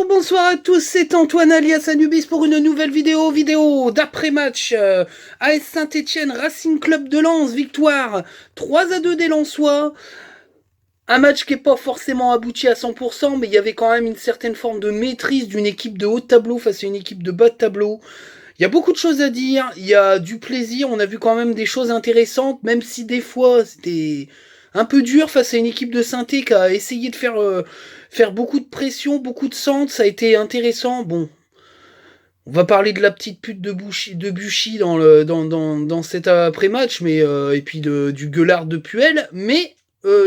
Bonsoir à tous, c'est Antoine alias Anubis pour une nouvelle vidéo d'après-match. AS Saint-Etienne, Racing Club de Lens, victoire 3-2 des Lensois. Un match qui n'est pas forcément abouti à 100%, mais il y avait quand même une certaine forme de maîtrise d'une équipe de haut de tableau face à une équipe de bas de tableau. Il y a beaucoup de choses à dire, il y a du plaisir, on a vu quand même des choses intéressantes, même si des fois c'était un peu dur face à une équipe de Saint-Étienne qui a essayé de faire beaucoup de pression, beaucoup de centres, ça a été intéressant. Bon, on va parler de la petite pute de Buchy dans cet après-match, mais et puis du gueulard de Puel, mais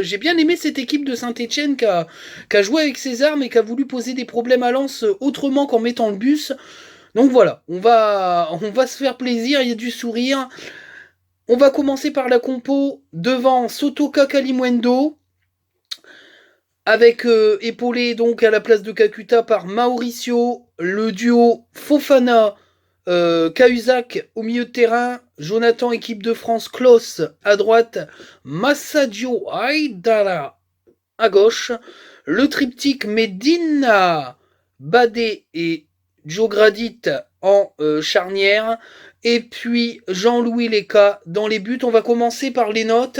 j'ai bien aimé cette équipe de Saint-Etienne qui a joué avec ses armes et qui a voulu poser des problèmes à Lens autrement qu'en mettant le bus. Donc voilà, on va se faire plaisir, il y a du sourire. On va commencer par la compo devant Sotoka Kalimwendo, avec épaulé donc à la place de Kakuta par Mauricio, le duo Fofana, Cahuzac au milieu de terrain, Jonathan équipe de France, Klaus à droite, Massadio Aïdara à gauche, le triptyque Medina, Badé et Joe Gradit en charnière, et puis Jean-Louis Leca dans les buts. On va commencer par les notes.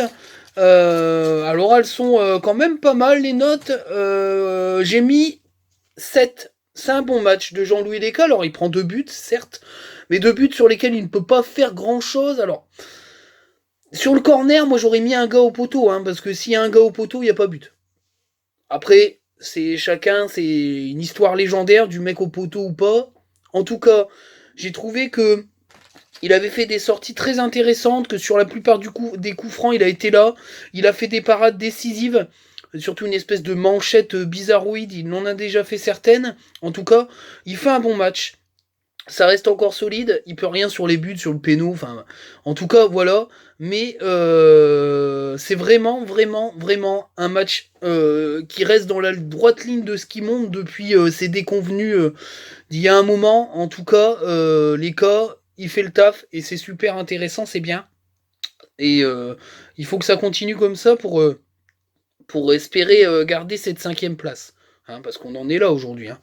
Alors elles sont quand même pas mal les notes. J'ai mis 7. C'est un bon match de Jean-Louis Leca. Alors il prend 2 buts, certes, mais 2 buts sur lesquels il ne peut pas faire grand-chose. Alors, sur le corner, moi j'aurais mis un gars au poteau, hein, parce que s'il y a un gars au poteau, il n'y a pas but. Après, c'est une histoire légendaire du mec au poteau ou pas. En tout cas, j'ai trouvé que il avait fait des sorties très intéressantes, que sur la plupart des coups francs, il a été là. Il a fait des parades décisives, surtout une espèce de manchette bizarroïde. Il en a déjà fait certaines. En tout cas, il fait un bon match. Ça reste encore solide. Il peut rien sur les buts, sur le péno. Enfin, en tout cas, voilà. Mais c'est vraiment, vraiment, vraiment un match qui reste dans la droite ligne de ce qui monte depuis ses déconvenus d'il y a un moment. En tout cas, les cas, il fait le taf et c'est super intéressant, c'est bien. Et il faut que ça continue comme ça pour espérer garder cette 5e place. Hein, parce qu'on en est là aujourd'hui. Hein.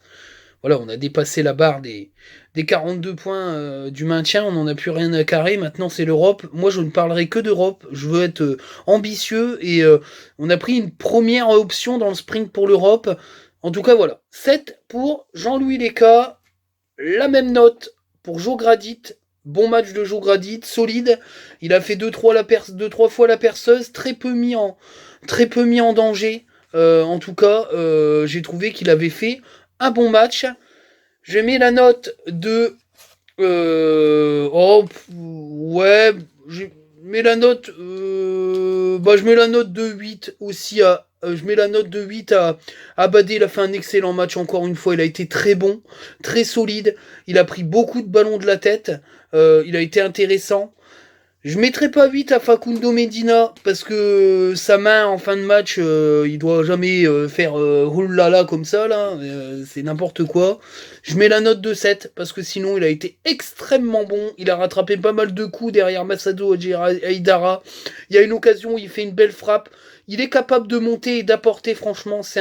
Voilà, on a dépassé la barre des 42 points du maintien, on n'en a plus rien à carrer, maintenant c'est l'Europe. Moi je ne parlerai que d'Europe, je veux être ambitieux et on a pris une première option dans le sprint pour l'Europe. En tout cas voilà, 7 pour Jean-Louis Leca, la même note pour Joe Gradit. Bon match de Joe Gradit, solide. Il a fait 2-3 fois la perceuse, très peu mis en danger. En tout cas, j'ai trouvé qu'il avait fait un bon match. Je mets la note de. Ouais. Je mets la note. Je mets la note de 8 aussi à. Je mets la note de 8 à Badé. Il a fait un excellent match encore une fois. Il a été très bon, très solide. Il a pris beaucoup de ballons de la tête. Il a été intéressant. Je mettrai pas 8 à Facundo Medina parce que sa main en fin de match, il doit jamais faire roulala comme ça là, c'est n'importe quoi. Je mets la note de 7 parce que sinon il a été extrêmement bon, il a rattrapé pas mal de coups derrière Masado Aidara. Il y a une occasion où il fait une belle frappe, il est capable de monter et d'apporter, franchement, c'est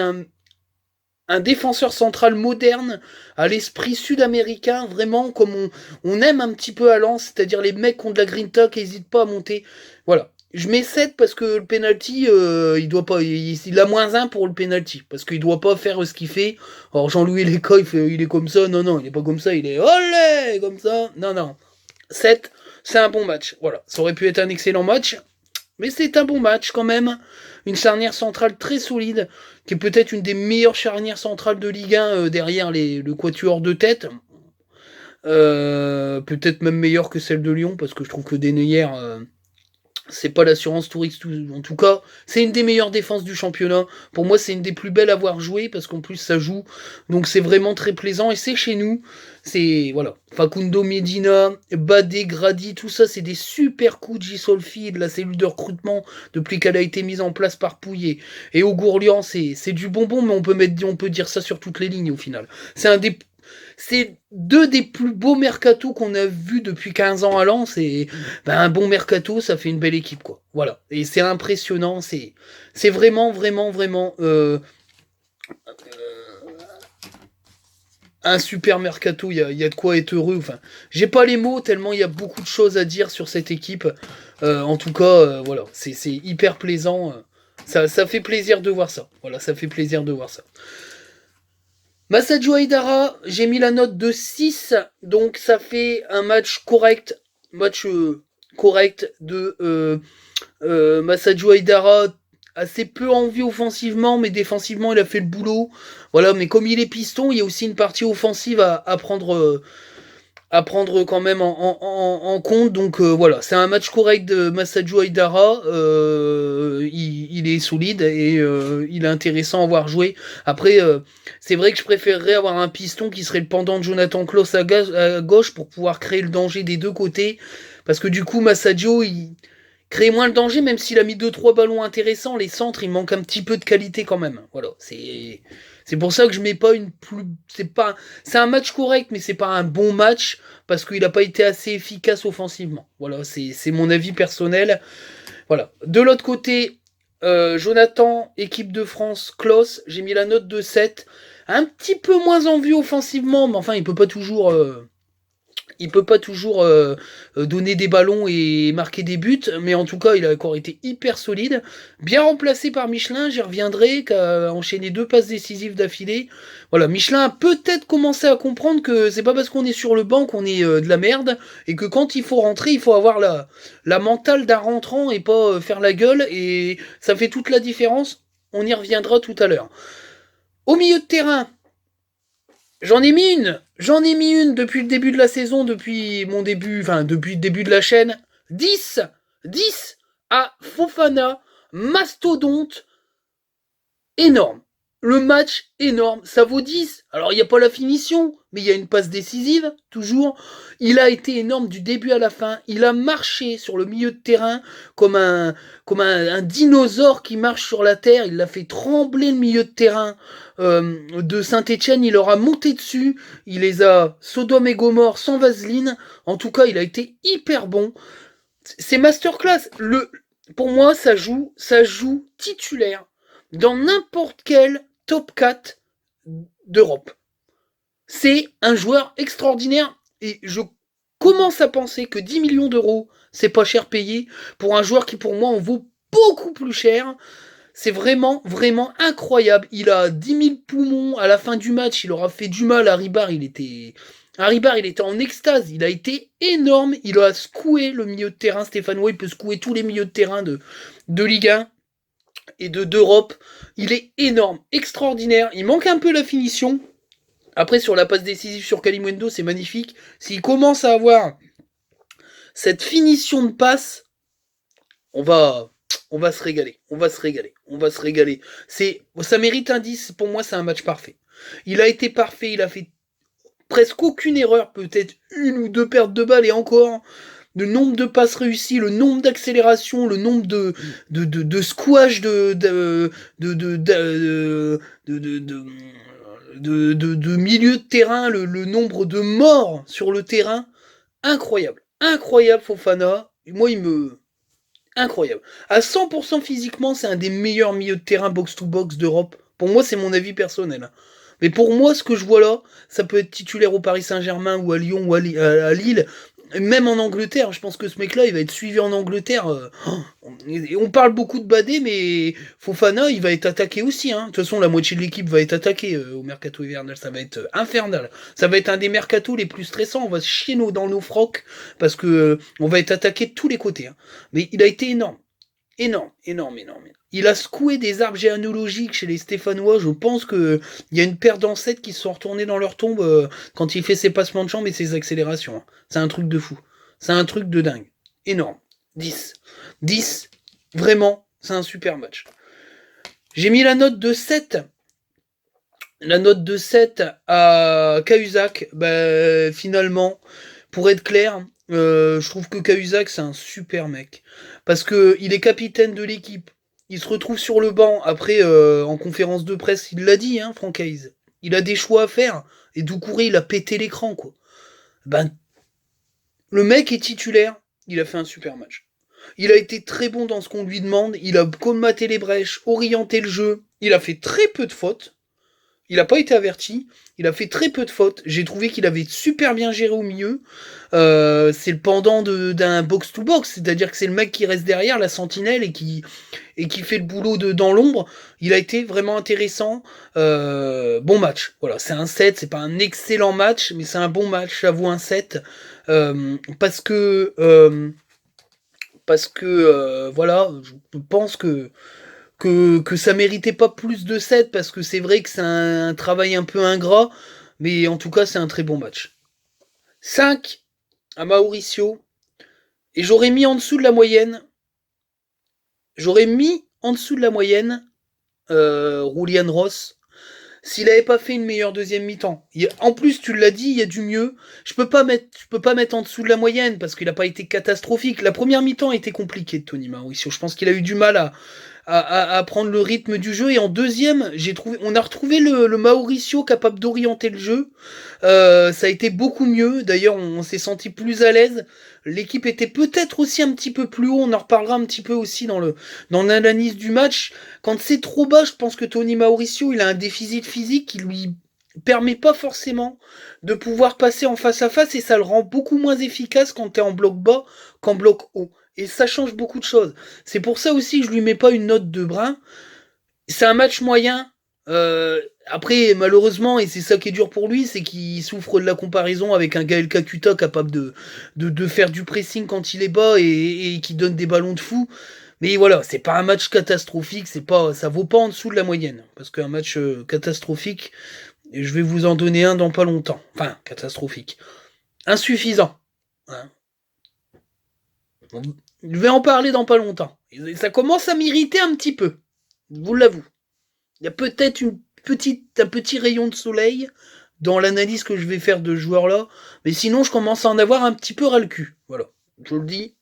un défenseur central moderne, à l'esprit sud-américain, vraiment comme on aime un petit peu à Lens, c'est-à-dire les mecs qui ont de la grinta qui n'hésitent pas à monter. Voilà. Je mets 7 parce que le penalty, il doit pas, il a -1 pour le penalty, parce qu'il doit pas faire ce qu'il fait. Alors Jean-Louis Leca, il est comme ça, non, il est pas comme ça, il est olé, comme ça, non. 7, c'est un bon match, voilà. Ça aurait pu être un excellent match, mais c'est un bon match quand même. Une charnière centrale très solide, qui est peut-être une des meilleures charnières centrales de Ligue 1 derrière le quatuor de tête. Peut-être même meilleure que celle de Lyon, parce que je trouve que Deneyer, c'est pas l'assurance touriste. En tout cas, c'est une des meilleures défenses du championnat. Pour moi, c'est une des plus belles à voir jouer, parce qu'en plus, ça joue. Donc c'est vraiment très plaisant, et c'est chez nous. C'est, voilà, Facundo Medina, Badé, Grady, tout ça, c'est des super coups de Gisolfi et de la cellule de recrutement depuis qu'elle a été mise en place par Pouillet. Et au Gourlian, c'est du bonbon, mais on peut dire ça sur toutes les lignes au final. C'est deux des plus beaux mercatos qu'on a vus depuis 15 ans à Lens. Et un bon mercato, ça fait une belle équipe, quoi. Voilà. Et c'est impressionnant. C'est vraiment, vraiment, vraiment un super mercato, il y a de quoi être heureux. Enfin, j'ai pas les mots tellement il y a beaucoup de choses à dire sur cette équipe. En tout cas, voilà, c'est hyper plaisant. Ça fait plaisir de voir ça. Voilà, ça fait plaisir de voir ça. Massadio Haidara, j'ai mis la note de 6, donc ça fait un match correct. Match correct de Massadio Haidara, assez peu en vue offensivement, mais défensivement, il a fait le boulot. Voilà, mais comme il est piston, il y a aussi une partie offensive à prendre quand même en compte. Donc voilà, c'est un match correct de Massadio Haidara. Il est solide et il est intéressant à voir jouer. Après, c'est vrai que je préférerais avoir un piston qui serait le pendant de Jonathan Klaus à gauche pour pouvoir créer le danger des deux côtés. Parce que du coup, Massadio, il crée moins le danger, même s'il a mis deux trois ballons intéressants. Les centres, il manque un petit peu de qualité quand même. Voilà, c'est pour ça que je mets pas une plus. C'est un match correct, mais c'est pas un bon match parce qu'il n'a pas été assez efficace offensivement. Voilà, c'est mon avis personnel. Voilà. De l'autre côté, Jonathan, équipe de France, Klaus, j'ai mis la note de 7. Un petit peu moins en vue offensivement, mais enfin, il peut pas toujours donner des ballons et marquer des buts, mais en tout cas, il a encore été hyper solide. Bien remplacé par Michelin, j'y reviendrai, qui a enchaîné 2 passes décisives d'affilée. Voilà, Michelin a peut-être commencé à comprendre que c'est pas parce qu'on est sur le banc qu'on est de la merde, et que quand il faut rentrer, il faut avoir la mentale d'un rentrant et pas faire la gueule, et ça fait toute la différence. On y reviendra tout à l'heure. Au milieu de terrain, J'en ai mis une depuis le début de la saison, depuis mon début, enfin depuis le début de la chaîne. 10 10 à Fofana, mastodonte, énorme. Le match, énorme. Ça vaut 10. Alors, il n'y a pas la finition, mais il y a une passe décisive, toujours. Il a été énorme du début à la fin. Il a marché sur le milieu de terrain comme un dinosaure qui marche sur la terre. Il a fait trembler le milieu de terrain de Saint-Etienne. Il leur a monté dessus. Il les a Sodome et Gomorre sans vaseline. En tout cas, il a été hyper bon. C'est masterclass. Pour moi, ça joue titulaire dans n'importe quel top 4 d'Europe. C'est un joueur extraordinaire et je commence à penser que 10 millions d'euros, c'est pas cher payé pour un joueur qui pour moi en vaut beaucoup plus cher. C'est vraiment, vraiment incroyable. Il a 10 000 poumons à la fin du match. Il aura fait du mal à Ribar. Il était en extase. Il a été énorme. Il a secoué le milieu de terrain. Stéphanois, il peut secouer tous les milieux de terrain de Ligue 1 et d'Europe. Il est énorme, extraordinaire. Il manque un peu la finition. Après, sur la passe décisive sur Kalimundo, c'est magnifique. S'il commence à avoir cette finition de passe, on va se régaler. On va se régaler. On va se régaler. Ça mérite un 10. Pour moi, c'est un match parfait. Il a été parfait. Il a fait presque aucune erreur. Peut-être une ou deux pertes de balles et encore. Le nombre de passes réussies, le nombre d'accélérations, le nombre de squash de milieu de terrain, le nombre de morts sur le terrain, incroyable. Incroyable Fofana. Moi, incroyable. À 100% physiquement, c'est un des meilleurs milieux de terrain box-to-box d'Europe. Pour moi, c'est mon avis personnel. Mais pour moi, ce que je vois là, ça peut être titulaire au Paris Saint-Germain ou à Lyon ou à Lille. Même en Angleterre, je pense que ce mec-là, il va être suivi en Angleterre. On parle beaucoup de Badé, mais Fofana, il va être attaqué aussi. Hein. De toute façon, la moitié de l'équipe va être attaquée au mercato hivernal. Ça va être infernal. Ça va être un des mercatos les plus stressants. On va se chier dans nos frocs parce que on va être attaqué de tous les côtés. Hein. Mais il a été énorme. Énorme, énorme, énorme. Il a secoué des arbres généalogiques chez les Stéphanois. Je pense qu'il y a une paire d'ancêtres qui se sont retournés dans leur tombe quand il fait ses passements de jambes et ses accélérations. Hein. C'est un truc de fou. C'est un truc de dingue. Énorme. 10. 10. Vraiment, c'est un super match. J'ai mis la note de 7. La note de 7 à Cahuzac. Finalement, pour être clair, je trouve que Cahuzac, c'est un super mec. Parce que il est capitaine de l'équipe. Il se retrouve sur le banc. Après, en conférence de presse, il l'a dit, hein, Franck Hayes. Il a des choix à faire. Et Doucouré, il a pété l'écran, quoi. Le mec est titulaire. Il a fait un super match. Il a été très bon dans ce qu'on lui demande. Il a colmaté les brèches, orienté le jeu. Il a fait très peu de fautes. Il n'a pas été averti. Il a fait très peu de fautes. J'ai trouvé qu'il avait super bien géré au milieu. C'est le pendant d'un box-to-box. C'est-à-dire que c'est le mec qui reste derrière, la sentinelle, et qui fait le boulot dans l'ombre. Il a été vraiment intéressant. Bon match. Voilà, c'est un 7. C'est pas un excellent match, mais c'est un bon match. J'avoue un 7. Parce que... voilà, je pense que ça méritait pas plus de 7 parce que c'est vrai que c'est un travail un peu ingrat, mais en tout cas, c'est un très bon match. 5 à Mauricio, et j'aurais mis en dessous de la moyenne. J'aurais mis en dessous de la moyenne Julian Ross s'il avait pas fait une meilleure deuxième mi-temps. En plus, tu l'as dit, il y a du mieux. Je peux pas mettre en dessous de la moyenne parce qu'il a pas été catastrophique. La première mi-temps a été compliquée de Tony Mauricio. Je pense qu'il a eu du mal à prendre le rythme du jeu. Et en deuxième, on a retrouvé le Mauricio capable d'orienter le jeu. Ça a été beaucoup mieux. D'ailleurs, on s'est senti plus à l'aise. L'équipe était peut-être aussi un petit peu plus haut. On en reparlera un petit peu aussi dans l'analyse du match. Quand c'est trop bas, je pense que Tony Mauricio, il a un déficit physique qui lui permet pas forcément de pouvoir passer en face à face et ça le rend beaucoup moins efficace quand t'es en bloc bas qu'en bloc haut. Et ça change beaucoup de choses. C'est pour ça aussi que je lui mets pas une note de brin. C'est un match moyen. Après, malheureusement, et c'est ça qui est dur pour lui, c'est qu'il souffre de la comparaison avec un Gaël Kakuta capable de faire du pressing quand il est bas et qui donne des ballons de fou. Mais voilà, c'est pas un match catastrophique, ça vaut pas en dessous de la moyenne. Parce qu'un match catastrophique, je vais vous en donner un dans pas longtemps. Enfin, catastrophique. Insuffisant. Hein. Je vais en parler dans pas longtemps. Et ça commence à m'irriter un petit peu. Je vous l'avoue. Il y a peut-être un petit rayon de soleil dans l'analyse que je vais faire de ce joueur-là. Mais sinon, je commence à en avoir un petit peu ras le cul. Voilà. Je le dis.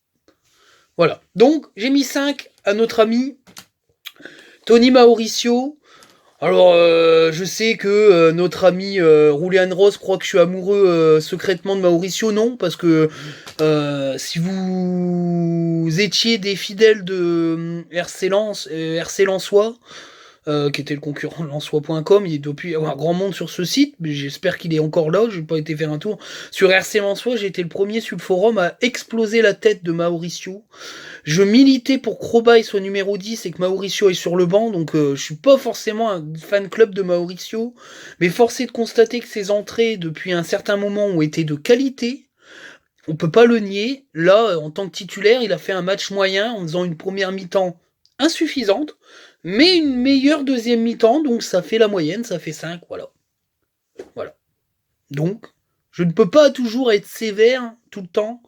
Voilà. Donc, j'ai mis 5 à notre ami Tony Mauricio. Alors, je sais que notre ami Julian Ross croit que je suis amoureux secrètement de Mauricio. Non, parce que si vous étiez des fidèles de RC Lensois, qui était le concurrent de Lensois.com, il doit plus y avoir grand monde sur ce site, mais j'espère qu'il est encore là, j'ai pas été faire un tour. Sur RC Lensois, j'ai été le premier sur le forum à exploser la tête de Mauricio. Je militais pour que Robaille soit numéro 10 et que Mauricio est sur le banc, donc je suis pas forcément un fan club de Mauricio, mais force est de constater que ses entrées depuis un certain moment ont été de qualité. On peut pas le nier. Là, en tant que titulaire, il a fait un match moyen en faisant une première mi-temps insuffisante, mais une meilleure deuxième mi-temps, donc ça fait la moyenne, ça fait 5, voilà. Voilà. Donc, je ne peux pas toujours être sévère tout le temps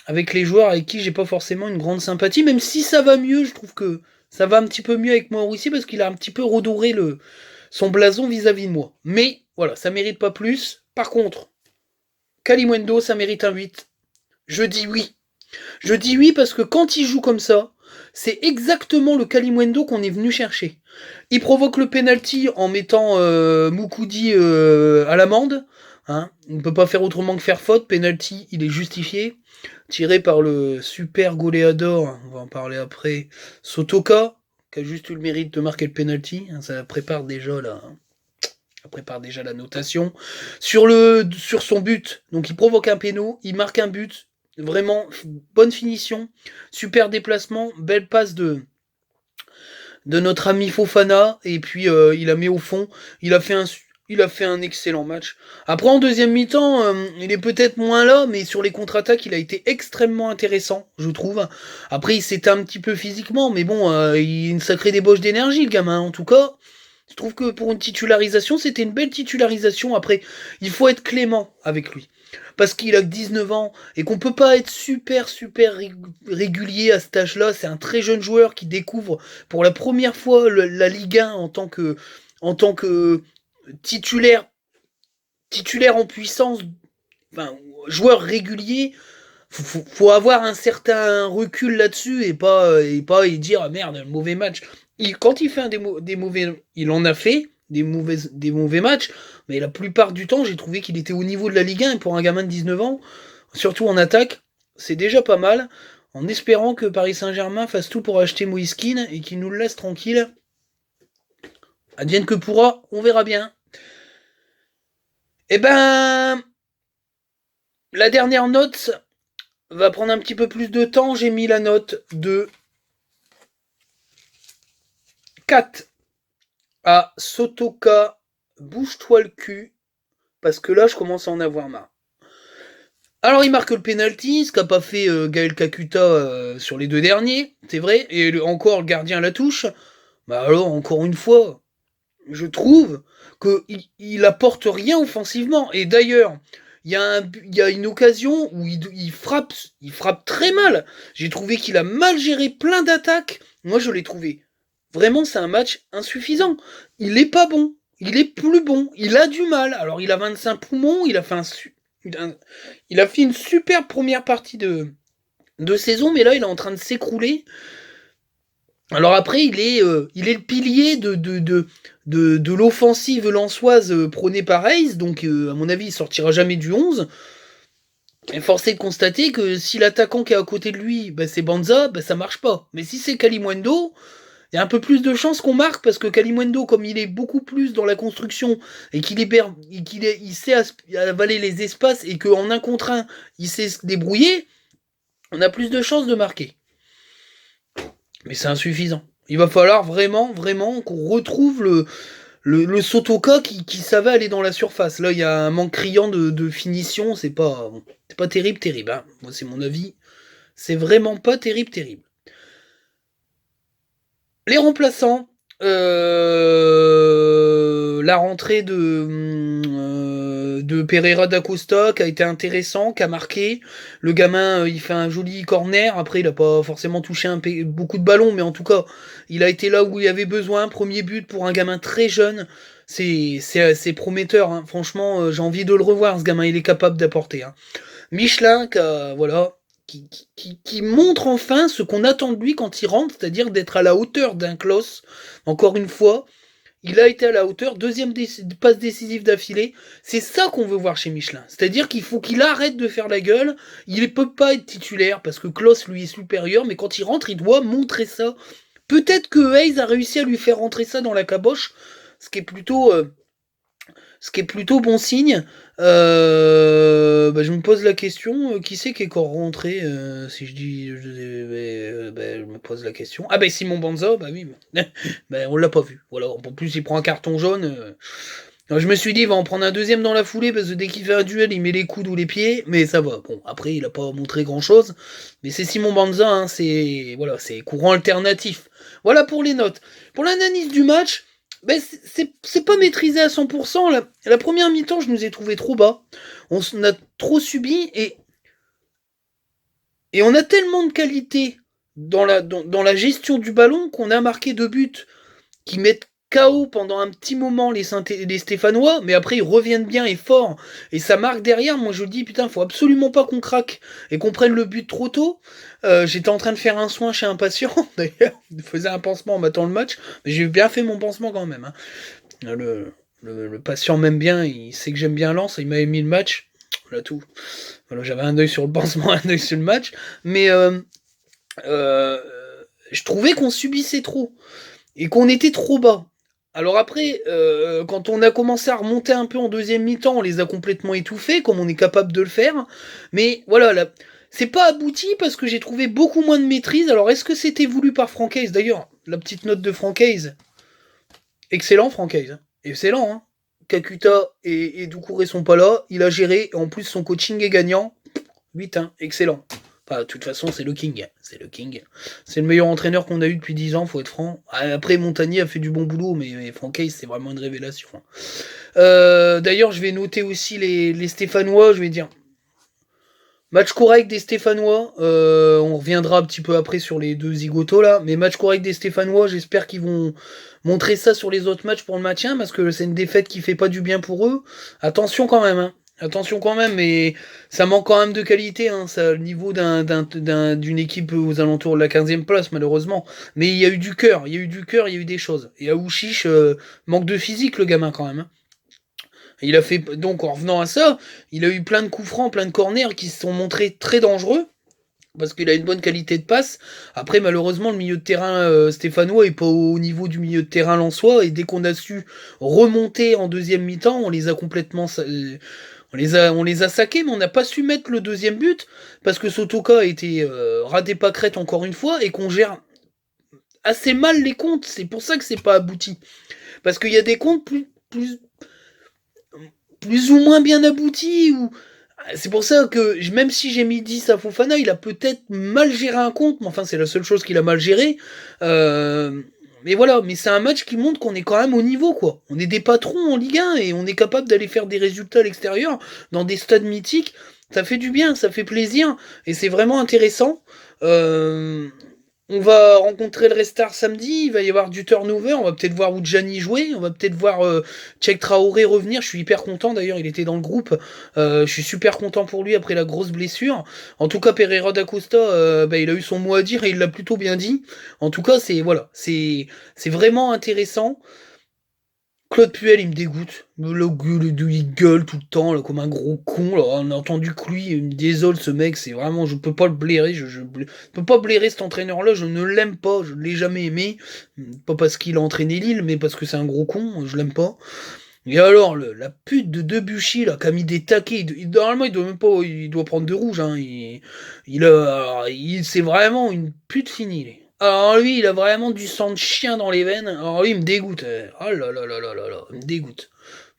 avec les joueurs avec qui j'ai pas forcément une grande sympathie, même si ça va mieux, je trouve que ça va un petit peu mieux avec moi aussi parce qu'il a un petit peu redoré son blason vis-à-vis de moi. Mais voilà, ça mérite pas plus. Par contre, Kalimundo, ça mérite un 8. Je dis oui. Je dis oui parce que quand il joue comme ça, c'est exactement le Kalimundo qu'on est venu chercher. Il provoque le penalty en mettant Moukoudi à l'amende. Hein. Il ne peut pas faire autrement que faire faute. Penalty, il est justifié. Tiré par le super goléador, on va en parler après, Sotoka, qui a juste eu le mérite de marquer le penalty. Ça prépare déjà la notation. Sur son but, donc il provoque un péno, il marque un but. Vraiment, bonne finition, super déplacement, belle passe de notre ami Fofana, et puis il la met au fond. Il a fait un excellent match. Après, en deuxième mi-temps, il est peut-être moins là, mais sur les contre-attaques, il a été extrêmement intéressant, je trouve. Après, il s'éteint un petit peu physiquement, mais bon, il a une sacrée débauche d'énergie, le gamin. En tout cas, je trouve que pour une titularisation, c'était une belle titularisation. Après, il faut être clément avec lui. Parce qu'il a que 19 ans et qu'on peut pas être super régulier à cet âge-là. C'est un très jeune joueur qui découvre pour la première fois la Ligue 1 en tant que titulaire en puissance, enfin, joueur régulier. Faut avoir un certain recul là-dessus et pas y dire ah merde, mauvais match. Quand il fait des mauvais, il en a fait des mauvais matchs, mais la plupart du temps, j'ai trouvé qu'il était au niveau de la Ligue 1 et pour un gamin de 19 ans, surtout en attaque, c'est déjà pas mal. En espérant que Paris Saint-Germain fasse tout pour acheter Moïse Kean et qu'il nous le laisse tranquille Advienne que pourra, on verra bien. Eh ben, la dernière note va prendre un petit peu plus de temps. J'ai mis la note de 4 à Sotoka. Bouge-toi le cul, parce que là, je commence à en avoir marre. Alors, il marque le penalty, ce qu'a pas fait Gaël Kakuta sur les 2 derniers, c'est vrai, et encore le gardien la touche. Bah alors, encore une fois, je trouve qu'il apporte rien offensivement. Et d'ailleurs, il y a une occasion où il frappe très mal. J'ai trouvé qu'il a mal géré plein d'attaques. Moi, je l'ai trouvé. Vraiment, c'est un match insuffisant. Il est pas bon. Il est plus bon. Il a du mal. Alors, il a 25 poumons. Il a fait une super première partie de saison, mais là, il est en train de s'écrouler. Alors après, il est le pilier de l'offensive lensoise prônée par Hayes, donc à mon avis, il sortira jamais du 11. Et force est de constater que si l'attaquant qui est à côté de lui, bah, c'est Banza, bah, ça marche pas. Mais si c'est Kalimundo, il y a un peu plus de chances qu'on marque, parce que Kalimundo, comme il est beaucoup plus dans la construction, et il sait avaler les espaces, et qu'en un contre un, il sait se débrouiller, on a plus de chances de marquer. Mais c'est insuffisant. Il va falloir vraiment, vraiment qu'on retrouve le Sotoka qui savait aller dans la surface. Là, il y a un manque criant de finition. C'est pas terrible, terrible. Hein. Moi, c'est mon avis. C'est vraiment pas terrible, terrible. Les remplaçants. La rentrée de Pereira da Costa qui a été intéressant, qui a marqué. Le gamin, il fait un joli corner. Après, il a pas forcément touché beaucoup de ballons, mais en tout cas, il a été là où il y avait besoin. Premier but pour un gamin très jeune. C'est prometteur. Hein. Franchement, j'ai envie de le revoir, ce gamin. Il est capable d'apporter. Hein. Michelin, voilà, qui montre enfin ce qu'on attend de lui quand il rentre, c'est-à-dire d'être à la hauteur d'un Klose. Encore une fois, il a été à la hauteur, deuxième passe décisive d'affilée. C'est ça qu'on veut voir chez Michelin. C'est-à-dire qu'il faut qu'il arrête de faire la gueule. Il ne peut pas être titulaire parce que Klose lui est supérieur, mais quand il rentre, il doit montrer ça. Peut-être que Hayes a réussi à lui faire rentrer ça dans la caboche, ce qui est plutôt bon signe. Je me pose la question, qui c'est qui est encore rentré si je dis, je me pose la question. Ah ben Simon Banza, bah oui, on l'a pas vu. Voilà, en plus il prend un carton jaune. Je me suis dit, il va en prendre un deuxième dans la foulée, parce que dès qu'il fait un duel, il met les coudes ou les pieds, mais ça va. Bon, après, il a pas montré grand chose, mais c'est Simon Banza, hein, c'est courant alternatif. Voilà pour les notes. Pour l'analyse du match, c'est pas maîtrisé à 100%. La première mi-temps, je nous ai trouvé trop bas. On a trop subi, et on a tellement de qualité dans la gestion du ballon qu'on a marqué 2 buts qui mettent KO pendant un petit moment les Stéphanois, mais après ils reviennent bien et fort, et ça marque derrière. Moi je dis, putain, faut absolument pas qu'on craque et qu'on prenne le but trop tôt. J'étais en train de faire un soin chez un patient, d'ailleurs, il faisait un pansement en battant le match, mais j'ai bien fait mon pansement quand même. Hein. Le patient m'aime bien, il sait que j'aime bien Lens, il m'avait mis le match, voilà tout. Voilà, j'avais un œil sur le pansement, un œil sur le match, mais je trouvais qu'on subissait trop et qu'on était trop bas. Alors après, quand on a commencé à remonter un peu en deuxième mi-temps, on les a complètement étouffés, comme on est capable de le faire. Mais voilà, là, c'est pas abouti parce que j'ai trouvé beaucoup moins de maîtrise. Alors est-ce que c'était voulu par Francaise? D'ailleurs, la petite note de Francaise. Excellent Francaise. Hein. Excellent, hein. Kakuta et Doucouré sont pas là. Il a géré. En plus, son coaching est gagnant. 8, hein. Excellent. Enfin, de toute façon, c'est le King. C'est le King. C'est le meilleur entraîneur qu'on a eu depuis 10 ans, faut être franc. Après, Montagnier a fait du bon boulot, mais Francaise, c'est vraiment une révélation. D'ailleurs, je vais noter aussi les Stéphanois. Je vais dire match correct des Stéphanois. On reviendra un petit peu après sur les deux zigotos là. Mais match correct des Stéphanois. J'espère qu'ils vont montrer ça sur les autres matchs pour le maintien, parce que c'est une défaite qui fait pas du bien pour eux. Attention quand même, hein. Attention quand même, mais ça manque quand même de qualité, hein. C'est le niveau d'une équipe aux alentours de la 15e place, malheureusement. Mais il y a eu du cœur, il y a eu des choses. Et Aouchiche manque de physique, le gamin, quand même. Hein. Il a fait, donc en revenant à ça, il a eu plein de coups francs, plein de corners qui se sont montrés très dangereux. parce qu'il a une bonne qualité de passe. Après, malheureusement, le milieu de terrain stéphanois est pas au niveau du milieu de terrain lensois, et dès qu'on a su remonter en deuxième mi-temps, on les a complètement... on les a saqués, mais on n'a pas su mettre le deuxième but, parce que Sotoka a été raté pâquerette encore une fois, et qu'on gère assez mal les comptes. C'est pour ça que c'est pas abouti. Parce qu'il y a des comptes plus ou moins bien aboutis, ou... C'est pour ça que, même si j'ai mis 10 à Fofana, il a peut-être mal géré un compte, mais enfin, c'est la seule chose qu'il a mal géré. Mais voilà, mais c'est un match qui montre qu'on est quand même au niveau, quoi. On est des patrons en Ligue 1 et on est capable d'aller faire des résultats à l'extérieur, dans des stades mythiques. Ça fait du bien, ça fait plaisir, et c'est vraiment intéressant. On va rencontrer le Restart samedi, il va y avoir du turnover, on va peut-être voir Oudjani jouer, on va peut-être voir Cheikh Traoré revenir, je suis hyper content d'ailleurs, il était dans le groupe, je suis super content pour lui après la grosse blessure. En tout cas, Pereira da Costa, il a eu son mot à dire et il l'a plutôt bien dit. En tout cas, c'est vraiment intéressant. Claude Puel, il me dégoûte. Il gueule tout le temps, là, comme un gros con. Là. On a entendu que lui, il me désole, ce mec. C'est vraiment, je peux pas le blairer. Je peux pas blairer cet entraîneur-là. Je ne l'aime pas. Je ne l'ai jamais aimé. Pas parce qu'il a entraîné Lille, mais parce que c'est un gros con. Je l'aime pas. Et alors, la pute de Debuchy, là, qui a mis des taquets. Normalement, il doit même pas, il doit prendre de rouge. Hein. C'est vraiment une pute finie. Alors lui, il a vraiment du sang de chien dans les veines. Alors lui, il me dégoûte. Oh là là là là là là, il me dégoûte.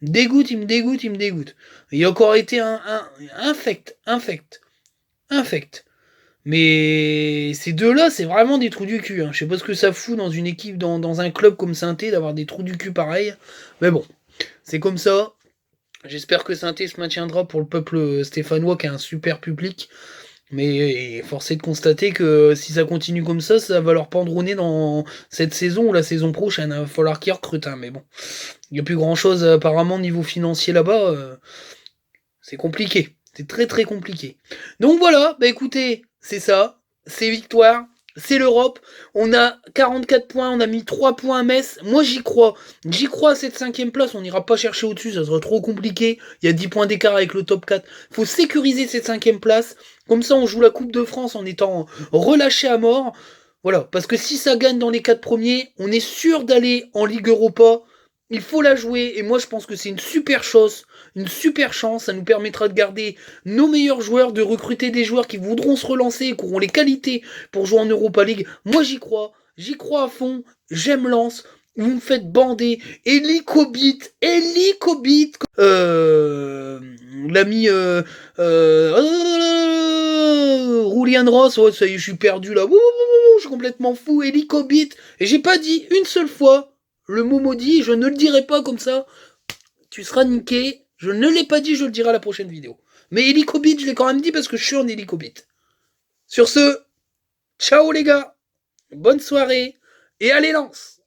Il me dégoûte, il me dégoûte, il me dégoûte. Il a encore été infect. Mais ces deux-là, c'est vraiment des trous du cul. Hein. Je sais pas ce que ça fout dans une équipe, dans un club comme Saint-Étienne, d'avoir des trous du cul pareils. Mais bon, c'est comme ça. J'espère que Saint-Étienne se maintiendra pour le peuple stéphanois qui a un super public. Mais force est de constater que si ça continue comme ça va leur pendre au nez dans cette saison ou la saison prochaine. Il va falloir qu'ils recrutent. Hein, mais bon, il n'y a plus grand-chose apparemment niveau financier là-bas. C'est compliqué. C'est très très compliqué. Donc voilà, bah écoutez, c'est ça. C'est victoire. C'est l'Europe. On a 44 points, on a mis 3 points à Metz. Moi j'y crois. J'y crois à cette 5ème place. On n'ira pas chercher au-dessus, ça sera trop compliqué. Il y a 10 points d'écart avec le top 4. Faut sécuriser cette 5ème place. Comme ça on joue la Coupe de France en étant relâché à mort. Voilà, parce que si ça gagne dans les 4 premiers, on est sûr d'aller en Ligue Europa. Il faut la jouer, et moi je pense que c'est une super chose, une super chance, ça nous permettra de garder nos meilleurs joueurs, de recruter des joueurs qui voudront se relancer, qui auront les qualités pour jouer en Europa League. Moi j'y crois à fond, j'aime Lens, vous me faites bander, Helicobit, l'ami Roulian Ross, ouais, ça y est, je suis perdu là, je suis complètement fou, Helicobit, et j'ai pas dit une seule fois le mot maudit, je ne le dirai pas comme ça. Tu seras niqué. Je ne l'ai pas dit, je le dirai à la prochaine vidéo. Mais Helicobit, je l'ai quand même dit parce que je suis en Helicobit. Sur ce, ciao les gars. Bonne soirée. Et allez lance.